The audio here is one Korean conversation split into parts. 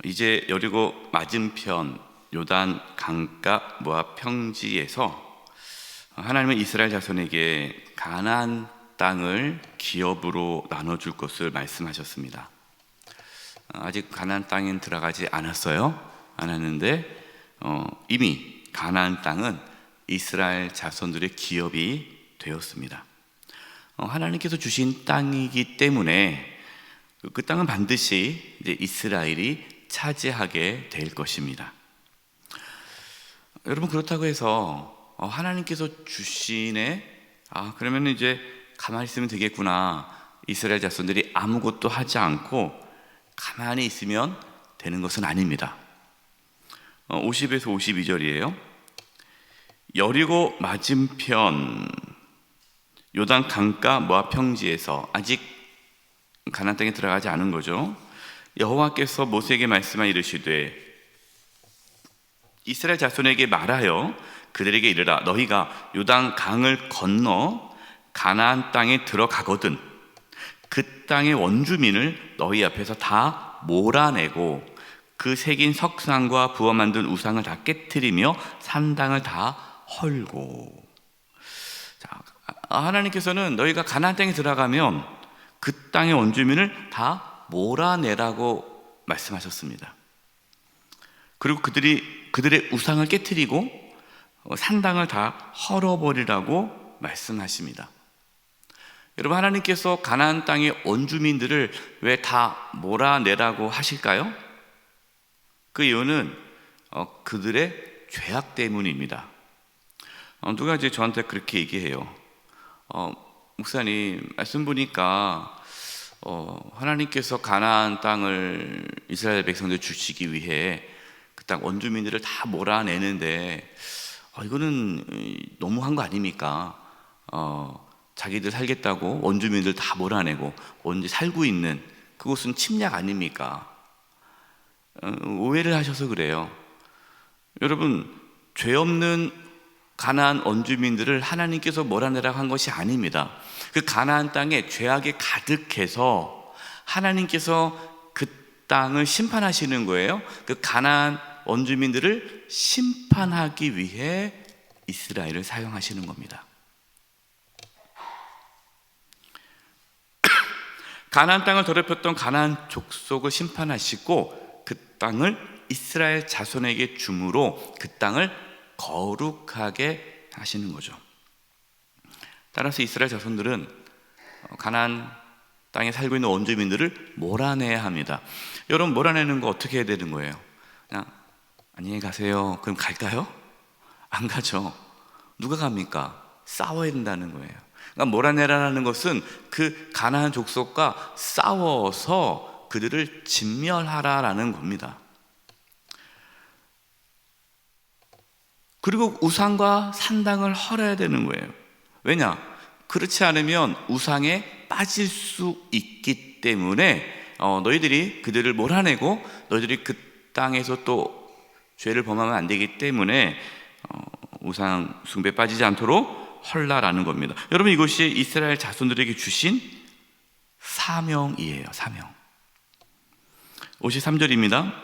이제 여리고 맞은편 요단 강가 모압 평지에서 하나님은 이스라엘 자손에게 가나안 땅을 기업으로 나눠줄 것을 말씀하셨습니다. 아직 가나안 땅엔 들어가지 않았는데 이미 가나안 땅은 이스라엘 자손들의 기업이 되었습니다. 하나님께서 주신 땅이기 때문에 그 땅은 반드시 이제 이스라엘이 차지하게 될 것입니다. 여러분, 그렇다고 해서 하나님께서 주시네, 그러면 이제 가만히 있으면 되겠구나, 이스라엘 자손들이 아무것도 하지 않고 가만히 있으면 되는 것은 아닙니다. 50에서 52절이에요. 여리고 맞은편 요단 강가 모압 평지에서, 아직 가나안 땅에 들어가지 않은 거죠. 여호와께서 모세에게 말씀하 이르시되 이스라엘 자손에게 말하여 그들에게 이르라. 너희가 요단 강을 건너 가나안 땅에 들어가거든 그 땅의 원주민을 너희 앞에서 다 몰아내고 그 새긴 석상과 부어 만든 우상을 다 깨트리며 산당을 다 헐고. 하나님께서는 너희가 가나안 땅에 들어가면 그 땅의 원주민을 다 몰아내라고 말씀하셨습니다. 그리고 그들의 우상을 깨트리고 산당을 다 헐어버리라고 말씀하십니다. 여러분, 하나님께서 가나안 땅의 원주민들을 왜 다 몰아내라고 하실까요? 그 이유는 그들의 죄악 때문입니다. 누가 이제 저한테 그렇게 얘기해요. 목사님, 말씀 보니까 하나님께서 가나안 땅을 이스라엘 백성들 주시기 위해 그 땅 원주민들을 다 몰아내는데 이거는 너무한 거 아닙니까? 자기들 살겠다고 원주민들 다 몰아내고 언제 살고 있는 그곳은 침략 아닙니까? 오해를 하셔서 그래요. 여러분, 죄 없는 가나안 원주민들을 하나님께서 몰아내라고 한 것이 아닙니다. 그 가나안 땅에 죄악이 가득해서 하나님께서 그 땅을 심판하시는 거예요. 그 가나안 원주민들을 심판하기 위해 이스라엘을 사용하시는 겁니다. 가나안 땅을 더럽혔던 가나안 족속을 심판하시고 그 땅을 이스라엘 자손에게 주므로 그 땅을 거룩하게 하시는 거죠. 따라서 이스라엘 자손들은 가나안 땅에 살고 있는 원주민들을 몰아내야 합니다. 여러분, 몰아내는 거 어떻게 해야 되는 거예요? 그냥 안녕히 가세요. 그럼 갈까요? 안 가죠. 누가 갑니까? 싸워야 된다는 거예요. 그러니까 몰아내라는 것은 그 가나안 족속과 싸워서 그들을 진멸하라라는 겁니다. 그리고 우상과 산당을 헐어야 되는 거예요. 왜냐? 그렇지 않으면 우상에 빠질 수 있기 때문에 너희들이 그들을 몰아내고 너희들이 그 땅에서 또 죄를 범하면 안 되기 때문에 우상 숭배에 빠지지 않도록 헐라라는 겁니다. 여러분, 이것이 이스라엘 자손들에게 주신 사명이에요. 사명. 53절입니다.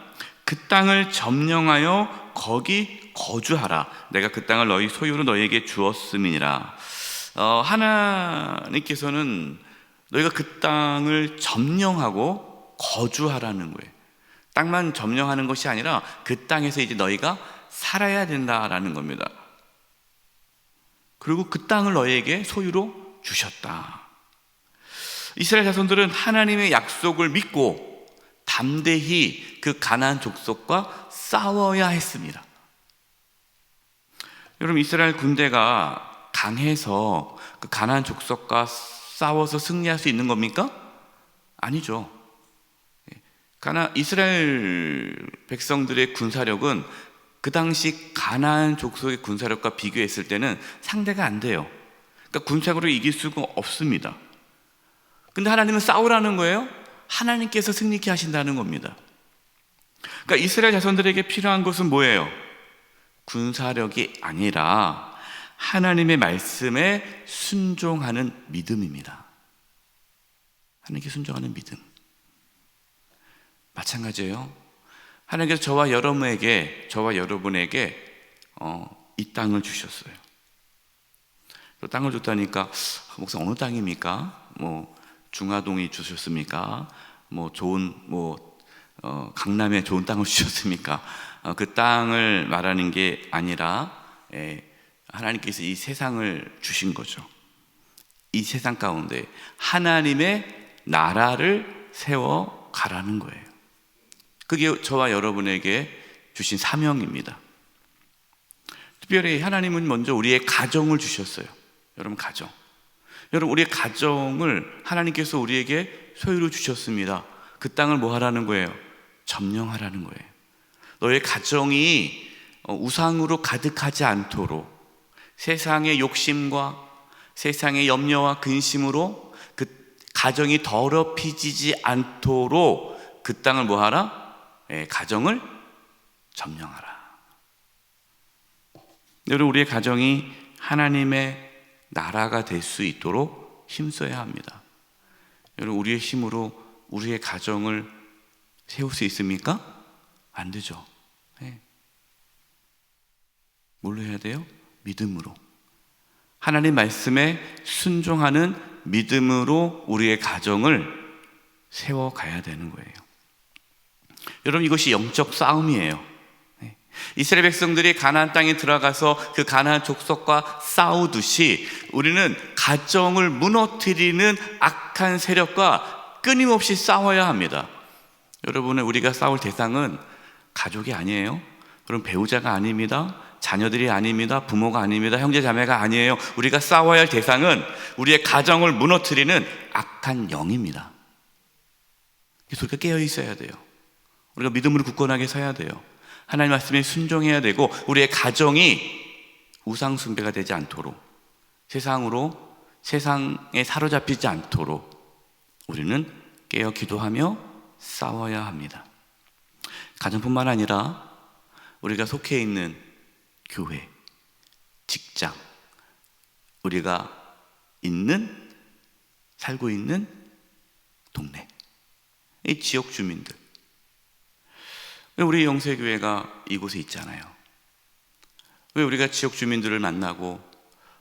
그 땅을 점령하여 거기 거주하라. 내가 그 땅을 너희 소유로 너희에게 주었음이니라. 하나님께서는 너희가 그 땅을 점령하고 거주하라는 거예요. 땅만 점령하는 것이 아니라 그 땅에서 이제 너희가 살아야 된다라는 겁니다. 그리고 그 땅을 너희에게 소유로 주셨다. 이스라엘 자손들은 하나님의 약속을 믿고 담대히 그 가나안 족속과 싸워야 했습니다. 여러분, 이스라엘 군대가 강해서 그 가나안 족속과 싸워서 승리할 수 있는 겁니까? 아니죠. 이스라엘 백성들의 군사력은 그 당시 가나안 족속의 군사력과 비교했을 때는 상대가 안 돼요. 그러니까 군사력으로 이길 수가 없습니다. 근데 하나님은 싸우라는 거예요. 하나님께서 승리케 하신다는 겁니다. 그러니까 이스라엘 자손들에게 필요한 것은 뭐예요? 군사력이 아니라 하나님의 말씀에 순종하는 믿음입니다. 하나님께 순종하는 믿음. 마찬가지예요. 하나님께서 저와 여러분에게 이 땅을 주셨어요. 또 땅을 줬다니까 목사 어느 땅입니까? 뭐 중화동이 주셨습니까? 뭐 좋은 강남에 좋은 땅을 주셨습니까? 그 땅을 말하는 게 아니라 하나님께서 이 세상을 주신 거죠. 이 세상 가운데 하나님의 나라를 세워 가라는 거예요. 그게 저와 여러분에게 주신 사명입니다. 특별히 하나님은 먼저 우리의 가정을 주셨어요. 여러분 가정. 여러분 우리의 가정을 하나님께서 우리에게 소유로 주셨습니다. 그 땅을 뭐 하라는 거예요? 점령하라는 거예요. 너의 가정이 우상으로 가득하지 않도록 세상의 욕심과 세상의 염려와 근심으로 그 가정이 더럽혀지지 않도록 그 땅을 뭐 하라? 가정을 점령하라. 여러분 우리의 가정이 하나님의 나라가 될 수 있도록 힘써야 합니다. 여러분 우리의 힘으로 우리의 가정을 세울 수 있습니까? 안 되죠. 뭘로 해야 돼요? 믿음으로. 하나님 말씀에 순종하는 믿음으로 우리의 가정을 세워가야 되는 거예요. 여러분 이것이 영적 싸움이에요. 이스라엘 백성들이 가나안 땅에 들어가서 그 가나안 족속과 싸우듯이 우리는 가정을 무너뜨리는 악한 세력과 끊임없이 싸워야 합니다. 여러분은 우리가 싸울 대상은 가족이 아니에요. 그럼 배우자가 아닙니다. 자녀들이 아닙니다. 부모가 아닙니다. 형제 자매가 아니에요. 우리가 싸워야 할 대상은 우리의 가정을 무너뜨리는 악한 영입니다. 그래서 우리가 깨어 있어야 돼요. 우리가 믿음으로 굳건하게 서야 돼요. 하나님 말씀에 순종해야 되고 우리의 가정이 우상 숭배가 되지 않도록 세상에 사로잡히지 않도록 우리는 깨어 기도하며 싸워야 합니다. 가정뿐만 아니라 우리가 속해 있는 교회, 직장, 우리가 살고 있는 동네, 이 지역 주민들. 왜 우리 영세교회가 이곳에 있잖아요. 왜 우리가 지역 주민들을 만나고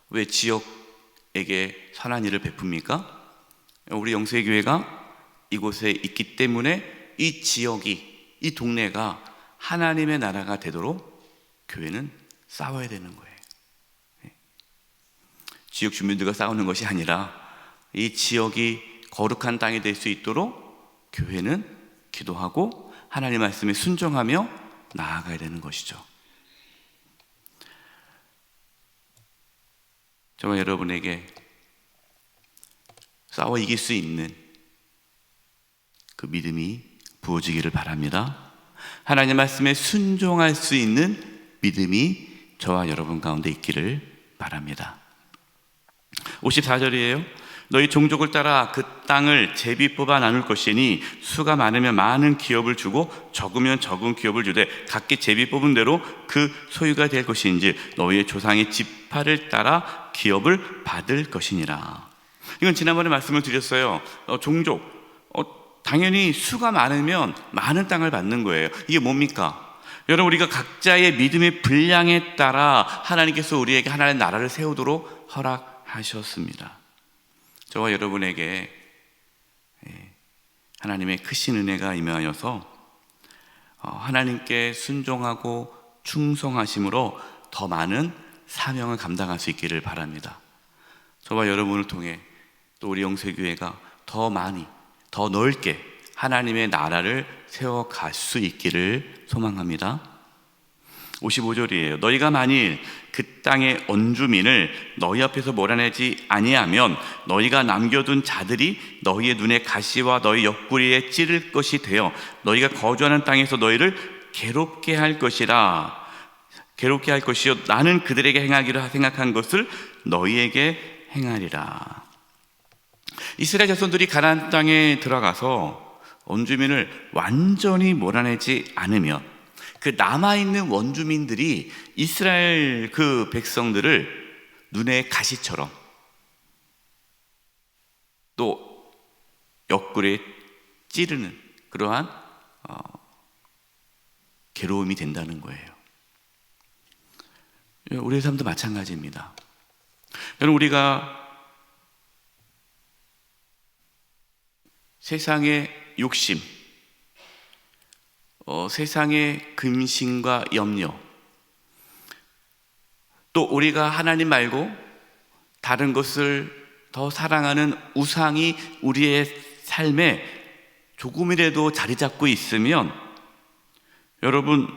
왜 지역에게 선한 일을 베풉니까? 우리 영세교회가 이곳에 있기 때문에 이 지역이, 이 동네가 하나님의 나라가 되도록 교회는 싸워야 되는 거예요. 지역 주민들과 싸우는 것이 아니라 이 지역이 거룩한 땅이 될 수 있도록 교회는 기도하고 하나님 말씀에 순종하며 나아가야 되는 것이죠. 저와 여러분에게 싸워 이길 수 있는 그 믿음이 부어지기를 바랍니다. 하나님 말씀에 순종할 수 있는 믿음이 저와 여러분 가운데 있기를 바랍니다. 54절이에요. 너희 종족을 따라 그 땅을 제비 뽑아 나눌 것이니 수가 많으면 많은 기업을 주고 적으면 적은 기업을 주되 각기 제비 뽑은 대로 그 소유가 될 것인지 너희의 조상의 지파를 따라 기업을 받을 것이니라. 이건 지난번에 말씀을 드렸어요. 종족, 당연히 수가 많으면 많은 땅을 받는 거예요. 이게 뭡니까? 여러분 우리가 각자의 믿음의 분량에 따라 하나님께서 우리에게 하나님의 나라를 세우도록 허락하셨습니다. 저와 여러분에게 하나님의 크신 은혜가 임하여서 하나님께 순종하고 충성하심으로 더 많은 사명을 감당할 수 있기를 바랍니다. 저와 여러분을 통해 또 우리 영세교회가 더 많이, 더 넓게 하나님의 나라를 세워갈 수 있기를 소망합니다. 55절이에요. 너희가 만일 그 땅의 원주민을 너희 앞에서 몰아내지 아니하면 너희가 남겨둔 자들이 너희의 눈에 가시와 너희 옆구리에 찌를 것이 되어 너희가 거주하는 땅에서 너희를 괴롭게 할 것이라. 괴롭게 할 것이요 나는 그들에게 행하기로 생각한 것을 너희에게 행하리라. 이스라엘 자손들이 가나안 땅에 들어가서 원주민을 완전히 몰아내지 않으면 그 남아있는 원주민들이 이스라엘 그 백성들을 눈에 가시처럼 또 옆구리에 찌르는 그러한 괴로움이 된다는 거예요. 우리의 삶도 마찬가지입니다. 여러분, 우리가 세상의 욕심, 세상의 근심과 염려, 또 우리가 하나님 말고 다른 것을 더 사랑하는 우상이 우리의 삶에 조금이라도 자리 잡고 있으면 여러분,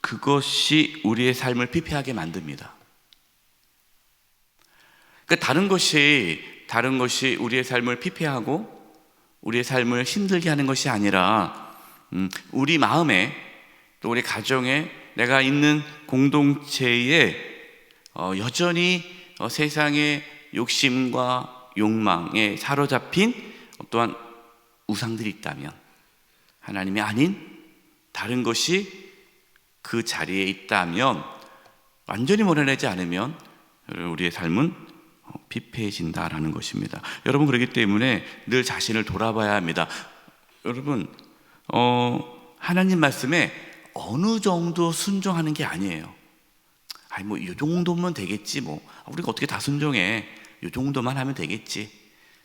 그것이 우리의 삶을 피폐하게 만듭니다. 그러니까 다른 것이 우리의 삶을 피폐하고 우리의 삶을 힘들게 하는 것이 아니라 우리 마음에 또 우리 가정에 내가 있는 공동체에 여전히 세상의 욕심과 욕망에 사로잡힌 또한 우상들이 있다면, 하나님이 아닌 다른 것이 그 자리에 있다면, 완전히 몰아내지 않으면 우리의 삶은 피폐해진다라는 것입니다. 여러분, 그렇기 때문에 늘 자신을 돌아봐야 합니다. 여러분, 하나님 말씀에 어느 정도 순종하는 게 아니에요. 아니, 뭐 이 정도면 되겠지, 뭐 우리가 어떻게 다 순종해, 이 정도만 하면 되겠지,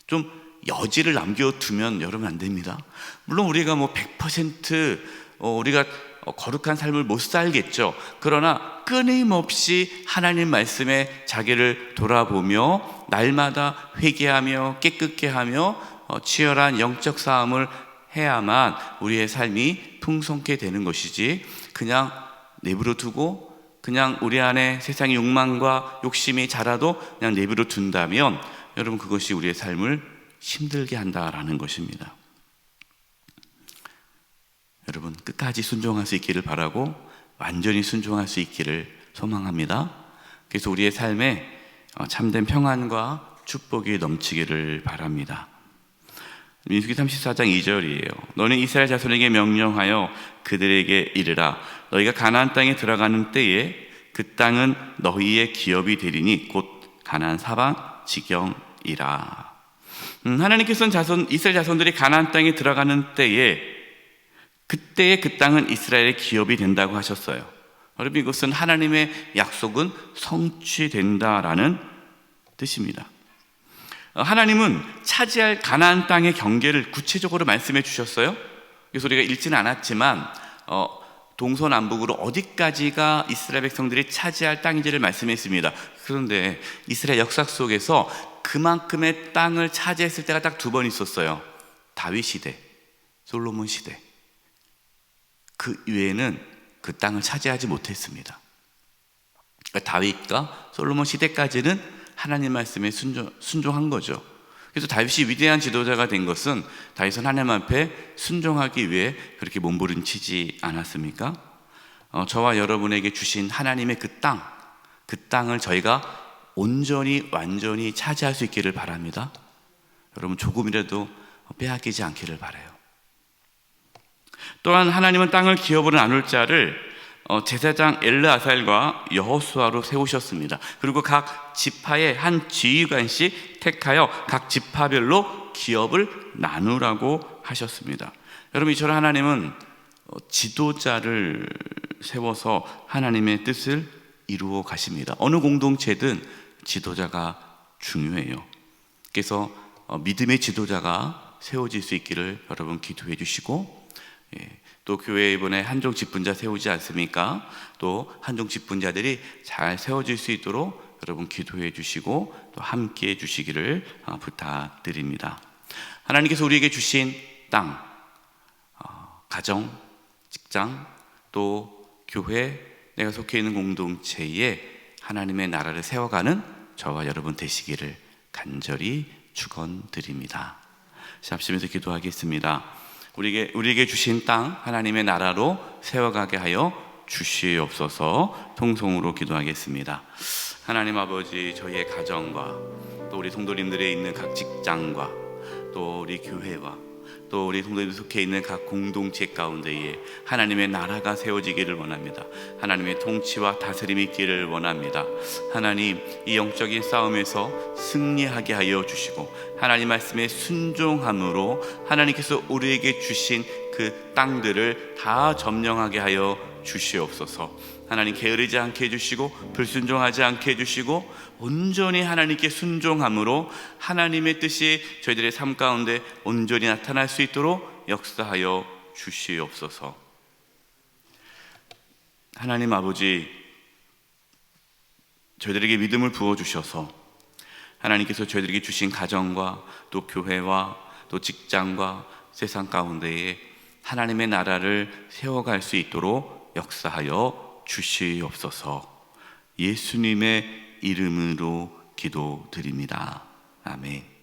좀 여지를 남겨두면 여러분 안 됩니다. 물론 우리가 뭐 100% 우리가 거룩한 삶을 못 살겠죠. 그러나 끊임없이 하나님 말씀에 자기를 돌아보며 날마다 회개하며 깨끗게 하며 치열한 영적 싸움을 해야만 우리의 삶이 풍성케 되는 것이지, 그냥 내버려 두고 그냥 우리 안에 세상의 욕망과 욕심이 자라도 그냥 내버려 둔다면 여러분, 그것이 우리의 삶을 힘들게 한다라는 것입니다. 여러분, 끝까지 순종할 수 있기를 바라고 완전히 순종할 수 있기를 소망합니다. 그래서 우리의 삶에 참된 평안과 축복이 넘치기를 바랍니다. 민수기 34장 2절이에요. 너는 이스라엘 자손에게 명령하여 그들에게 이르라. 너희가 가나안 땅에 들어가는 때에 그 땅은 너희의 기업이 되리니 곧 가나안 사방 지경이라. 하나님께서는 이스라엘 자손들이 가나안 땅에 들어가는 때에 그때의 그 땅은 이스라엘의 기업이 된다고 하셨어요. 여러분, 이것은 하나님의 약속은 성취된다라는 뜻입니다. 하나님은 차지할 가나안 땅의 경계를 구체적으로 말씀해 주셨어요. 그래서 우리가 읽지는 않았지만 동서남북으로 어디까지가 이스라엘 백성들이 차지할 땅인지를 말씀했습니다. 그런데 이스라엘 역사 속에서 그만큼의 땅을 차지했을 때가 딱 두 번 있었어요. 다윗 시대, 솔로몬 시대. 그 이외에는 그 땅을 차지하지 못했습니다. 그러니까 다윗과 솔로몬 시대까지는 하나님 말씀에 순종한 거죠. 그래서 다윗이 위대한 지도자가 된 것은 다윗은 하나님 앞에 순종하기 위해 그렇게 몸부림치지 않았습니까? 저와 여러분에게 주신 하나님의 그 땅을 저희가 온전히 완전히 차지할 수 있기를 바랍니다. 여러분, 조금이라도 빼앗기지 않기를 바라요. 또한 하나님은 땅을 기업으로 나눌 자를 제사장 엘르아살과 여호수아로 세우셨습니다. 그리고 각 지파의 한 지휘관씩 택하여 각 지파별로 기업을 나누라고 하셨습니다. 여러분, 이처럼 하나님은 지도자를 세워서 하나님의 뜻을 이루어 가십니다. 어느 공동체든 지도자가 중요해요. 그래서 믿음의 지도자가 세워질 수 있기를 여러분 기도해 주시고, 또 교회에 이번에 한종 직분자 세우지 않습니까? 또 한종 직분자들이 잘 세워질 수 있도록 여러분 기도해 주시고 또 함께 해 주시기를 부탁드립니다. 하나님께서 우리에게 주신 땅, 가정, 직장, 또 교회, 내가 속해 있는 공동체에 하나님의 나라를 세워가는 저와 여러분 되시기를 간절히 축원드립니다. 잠시면서 기도하겠습니다. 우리에게 주신 땅 하나님의 나라로 세워가게 하여 주시옵소서. 통성으로 기도하겠습니다. 하나님 아버지, 저희의 가정과 또 우리 성도님들의 있는 각 직장과 또 우리 교회와 또 우리 성도님들 속해 있는 각 공동체 가운데에 하나님의 나라가 세워지기를 원합니다. 하나님의 통치와 다스림이 있기를 원합니다. 하나님, 이 영적인 싸움에서 승리하게 하여 주시고 하나님 말씀에 순종함으로 하나님께서 우리에게 주신 그 땅들을 다 점령하게 하여 주시옵소서. 하나님 게으르지 않게 해주시고 불순종하지 않게 해주시고 온전히 하나님께 순종함으로 하나님의 뜻이 저희들의 삶 가운데 온전히 나타날 수 있도록 역사하여 주시옵소서. 하나님 아버지, 저희들에게 믿음을 부어주셔서 하나님께서 저희들에게 주신 가정과 또 교회와 또 직장과 세상 가운데에 하나님의 나라를 세워갈 수 있도록 역사하여 주시옵소서. 예수님의 이름으로 기도드립니다. 아멘.